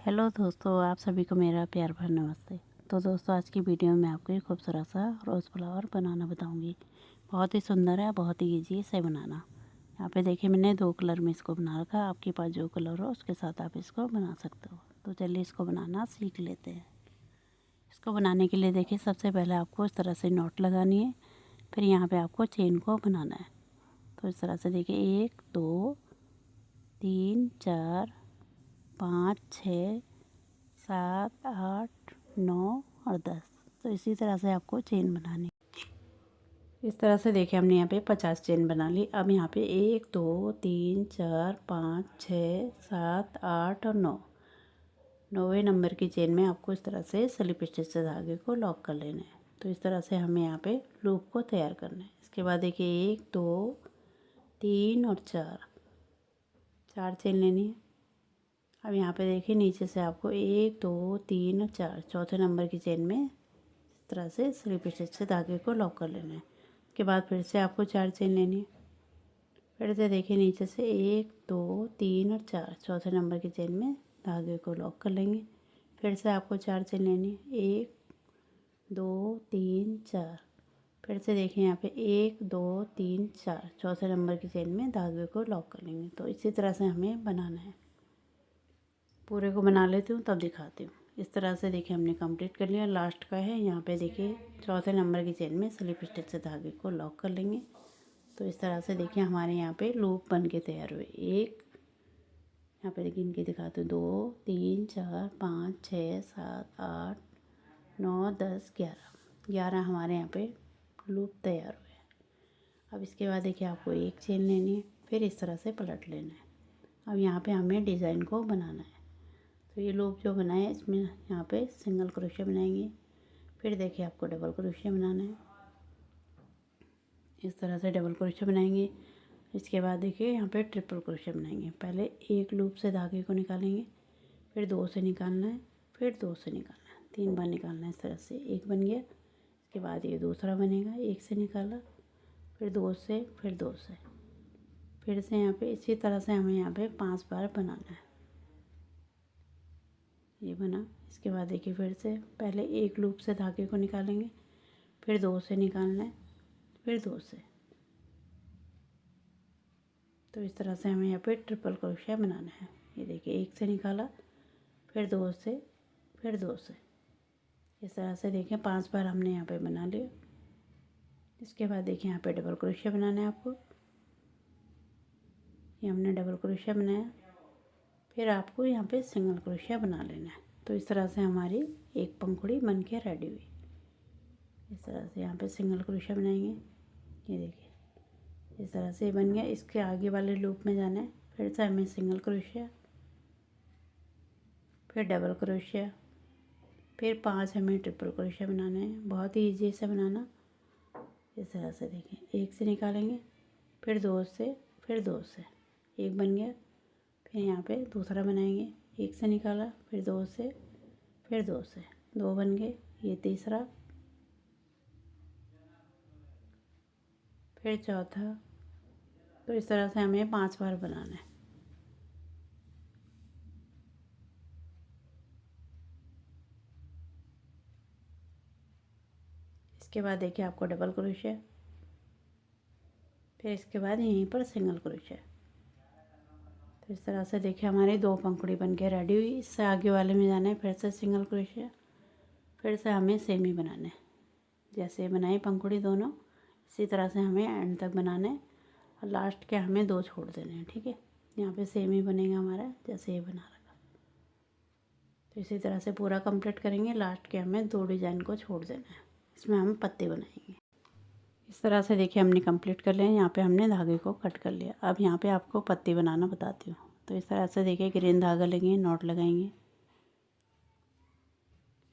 Hello दोस्तों, आप सभी को मेरा प्यार भरा नमस्ते। तो दोस्तों, आज की वीडियो में आपको एक खूबसूरत सा रोज़ फ्लावर बनाना बताऊंगी। बहुत ही सुंदर है, बहुत ही ईजी है इसे बनाना। यहाँ पे देखिए मैंने 2 कलर में इसको बना रखा। आपके पास जो कलर हो उसके साथ आप इसको बना सकते हो। तो चलिए इसको बनाना सीख लेते हैं। इसको बनाने के लिए देखिए सबसे पहले आपको इस तरह से नॉट लगानी है। फिर यहाँ पर आपको चेन को बनाना है। तो इस तरह से देखिए 1 2 3 4 5 6 7 8 9 और 10। तो इसी तरह से आपको चेन बनानी। इस तरह से देखिए हमने यहाँ पे 50 चेन बना ली। अब यहाँ पे 1 2 3 4 5 6 7 8 और 9, 9वें नंबर की चेन में आपको इस तरह से स्लिप स्टिच से धागे को लॉक कर लेना है। तो इस तरह से हमें यहाँ पे लूप को तैयार करना है। इसके बाद देखिए 1 2 3 और 4 चेन लेनी है। अब यहाँ पे देखिए नीचे से आपको 1 2 3 और 4, चौथे नंबर की चेन में इस तरह से स्लिप स्टिच से धागे को लॉक कर लेना है। उसके बाद फिर से आपको 4 चेन लेनी है। फिर से देखिए नीचे से 1 2 3 और 4, चौथे नंबर की चेन में धागे को लॉक कर लेंगे। फिर से आपको 4 चेन लेनी है। 1 2 3 4। फिर से देखिए यहाँ पे 1 2 3 4, चौथे नंबर की चेन में धागे को लॉक कर लेंगे। तो इसी तरह से हमें बनाना है। पूरे को बना लेती हूँ तब दिखाती हूँ। इस तरह से देखिए हमने कंप्लीट कर लिया। लास्ट का है, यहाँ पे देखिए चौथे नंबर की चेन में स्लिप स्टिच से धागे को लॉक कर लेंगे। तो इस तरह से देखिए हमारे यहाँ पे लूप बन के तैयार हुए। एक यहाँ पे देखिए इनके दिखाते हूँ 2 3 4 5 6 7 8 9 10 11 हमारे यहाँ पे लूप तैयार हुए। अब इसके बाद देखिए आपको एक चेन लेनी है। फिर इस तरह से पलट लेना है। अब यहाँ पे हमें डिज़ाइन को बनाना है। तो ये लूप जो बनाए इसमें यहाँ पे सिंगल क्रोशिया बनाएंगे। फिर देखिए आपको डबल क्रोशिया बनाना है। इस तरह से डबल क्रोशिया बनाएंगे। इसके बाद देखिए यहाँ पे ट्रिपल क्रोशिया बनाएंगे। पहले एक लूप से धागे को निकालेंगे, फिर 2 से निकालना है, फिर 2 से निकालना है, 3 बार निकालना है। इस तरह से एक बन गया। इसके बाद ये दूसरा बनेगा, 1 से निकाला, फिर 2 से, फिर 2 से, फिर से यहाँ पे इसी तरह से हमें यहाँ पे 5 बार बनाना है। ये बना। इसके बाद देखिए फिर से पहले एक लूप से धागे को निकालेंगे, फिर 2 से निकालना है, फिर 2 से। तो इस तरह से हमें यहाँ पे ट्रिपल क्रोशिया बनाना है। ये देखिए 1 से निकाला, फिर 2 से, फिर 2 से। इस तरह से देखिए 5 बार हमने यहाँ पे बना लिया। इसके बाद देखिए यहाँ पे डबल क्रोशिया बनाना है आपको। ये हमने डबल क्रोशिया बनाया। फिर आपको यहाँ पे सिंगल क्रोशिया बना लेना है। तो इस तरह से हमारी एक पंखुड़ी बन के रेडी हुई। इस तरह से यहाँ पे सिंगल क्रोशिया बनाएंगे। ये देखिए इस तरह से बन गया। इसके आगे वाले लूप में जाना है। फिर से हमें सिंगल क्रोशिया, फिर डबल क्रोशिया, फिर 5 हमें ट्रिपल क्रोशिया बनाना है। बहुत ही ईजी से बनाना। इस तरह से देखिए 1 से निकालेंगे, फिर 2 से, फिर 2 से, एक बन गया। फिर यहाँ पे दूसरा बनाएंगे। 1 से निकाला, फिर 2 से, फिर 2 से, 2 बन गए। ये तीसरा, फिर चौथा। तो इस तरह से हमें 5 बार बनाना है। इसके बाद देखिए आपको डबल क्रोशिया, फिर इसके बाद यहीं पर सिंगल क्रोशिया। तो इस तरह से देखिए हमारी 2 पंखुड़ी बन के रेडी हुई। इससे आगे वाले में जाना है। फिर से सिंगल क्रोशिया, फिर से हमें सेम ही बनाना है। जैसे बनाए पंखुड़ी दोनों, इसी तरह से हमें एंड तक बनाना है। और लास्ट के हमें 2 छोड़ देने हैं। ठीक है, यहाँ पे सेम ही बनेगा हमारा जैसे ये बना रखा। तो इसी तरह से पूरा कंप्लीट करेंगे। लास्ट के हमें 2 डिज़ाइन को छोड़ देना है। इसमें हम पत्ते बनाएंगे। इस तरह से देखिए हमने कंप्लीट कर लिया। यहाँ पे हमने धागे को कट कर लिया। अब यहाँ पे आपको पत्ती बनाना बताती हूँ। तो इस तरह से देखिए ग्रीन धागा लेंगे, नॉट लगाएंगे।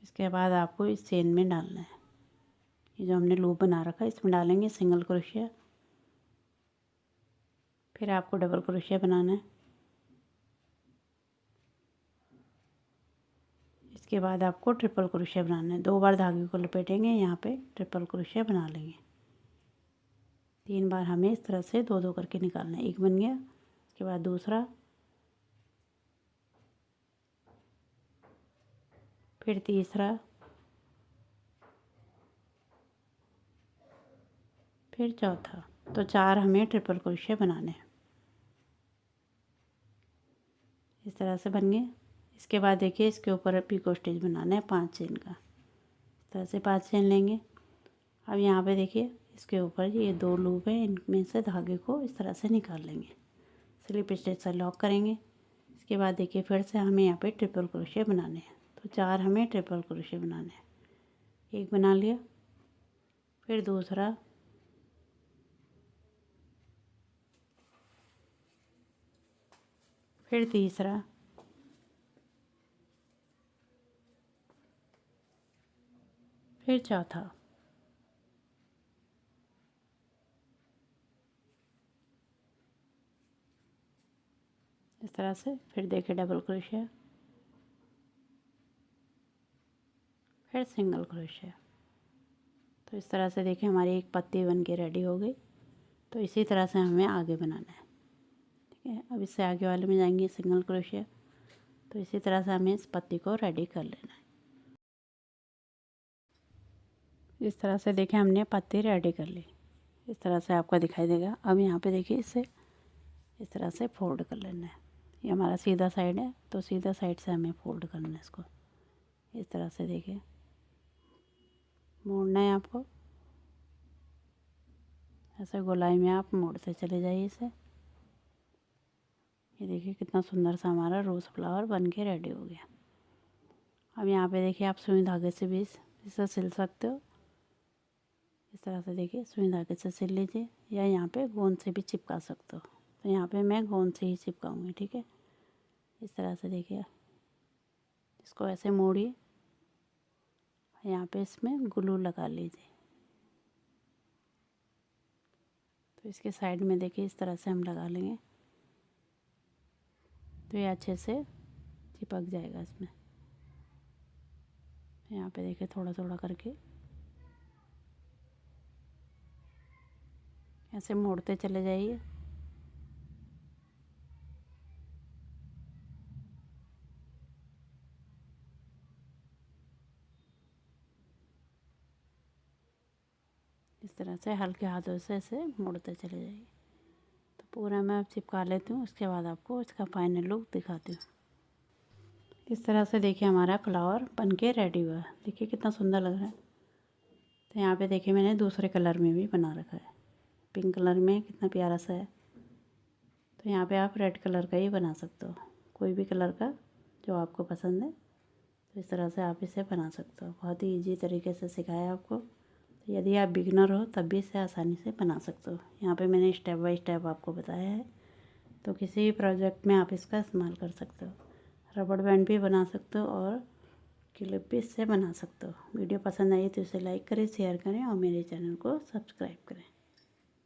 इसके बाद आपको इस चेन में डालना है। ये जो हमने लूप बना रखा है इसमें डालेंगे सिंगल क्रोशिया, फिर आपको डबल क्रोशिया बनाना है। इसके बाद आपको ट्रिपल क्रोशिया बनाना है। 2 बार धागे को लपेटेंगे, यहाँ पे ट्रिपल क्रोशिया बना लेंगे। 3 बार हमें इस तरह से 2 2 करके निकालना है। एक बन गया। इसके बाद दूसरा, फिर तीसरा, फिर चौथा। तो 4 हमें ट्रिपल क्रोशिया बनाने हैं। इस तरह से बन गए। इसके बाद देखिए इसके ऊपर पिको स्टिच बनाना है 5 चेन का। इस तरह से 5 चेन लेंगे। अब यहाँ पे देखिए इसके ऊपर ये 2 लूप है, इनमें से धागे को इस तरह से निकाल लेंगे। स्लिप स्टिच से लॉक करेंगे। इसके बाद देखिए फिर से हमें यहाँ पे ट्रिपल क्रोशिया बनाने हैं। तो 4 हमें ट्रिपल क्रोशिया बनाने हैं। एक बना लिया, फिर दूसरा, फिर तीसरा, फिर चौथा। इस तरह से फिर देखिए डबल क्रोशिया, फिर सिंगल क्रोशिया। तो इस तरह से देखिए हमारी एक पत्ती बन के रेडी हो गई। तो इसी तरह से हमें आगे बनाना है। ठीक है, अब इससे आगे वाले में जाएंगे सिंगल क्रोशिया। तो इसी तरह से हमें इस पत्ती को रेडी कर लेना है। इस तरह से देखिए हमने पत्ती रेडी कर ली। इस तरह से आपको दिखाई देगा। अब यहाँ पे देखिए इसे इस तरह से फोल्ड कर लेना है। ये हमारा सीधा साइड है, तो सीधा साइड से हमें फोल्ड करना है इसको। इस तरह से देखिए मोड़ना है आपको। ऐसे गोलाई में आप मोड़ते चले जाइए इसे। ये देखिए कितना सुंदर सा हमारा रोज़ फ्लावर बन के रेडी हो गया। अब यहाँ पे देखिए आप सुई धागे से भी इसे सिल सकते हो। इस तरह से देखिए सुई धागे से सिल लीजिए, या यहाँ पे गोंद से भी चिपका सकते हो। तो यहाँ पे मैं गोंद से ही चिपकाऊंगी। ठीक है, इस तरह से देखिए इसको ऐसे मोड़िए, यहाँ पे इसमें ग्लू लगा लीजिए। तो इसके साइड में देखिए इस तरह से हम लगा लेंगे, तो ये अच्छे से चिपक जाएगा इसमें। यहाँ पे देखिए थोड़ा थोड़ा करके ऐसे मोड़ते चले जाइए। इस तरह से हल्के हाथों से ऐसे मोड़ते चले जाइए। तो पूरा मैं अब चिपका लेती हूँ, उसके बाद आपको इसका फाइनल लुक दिखाती हूँ। इस तरह से देखिए हमारा फ्लावर बन के रेडी हुआ है। देखिए कितना सुंदर लग रहा है। तो यहाँ पे देखिए मैंने दूसरे कलर में भी बना रखा है, पिंक कलर में कितना प्यारा सा है। तो यहाँ पे आप रेड कलर का ही बना सकते हो, कोई भी कलर का जो आपको पसंद है। तो इस तरह से आप इसे बना सकते हो। बहुत ही ईजी तरीके से सिखाया आपको। तो यदि आप बिगिनर हो तब भी इसे आसानी से बना सकते हो। यहाँ पे मैंने स्टेप बाय स्टेप आपको बताया है। तो किसी भी प्रोजेक्ट में आप इसका इस्तेमाल कर सकते हो। रबड़ बैंड भी बना सकते हो और क्लिप भी इससे बना सकते हो। वीडियो पसंद आई तो इसे लाइक करें, शेयर करें और मेरे चैनल को सब्सक्राइब करें।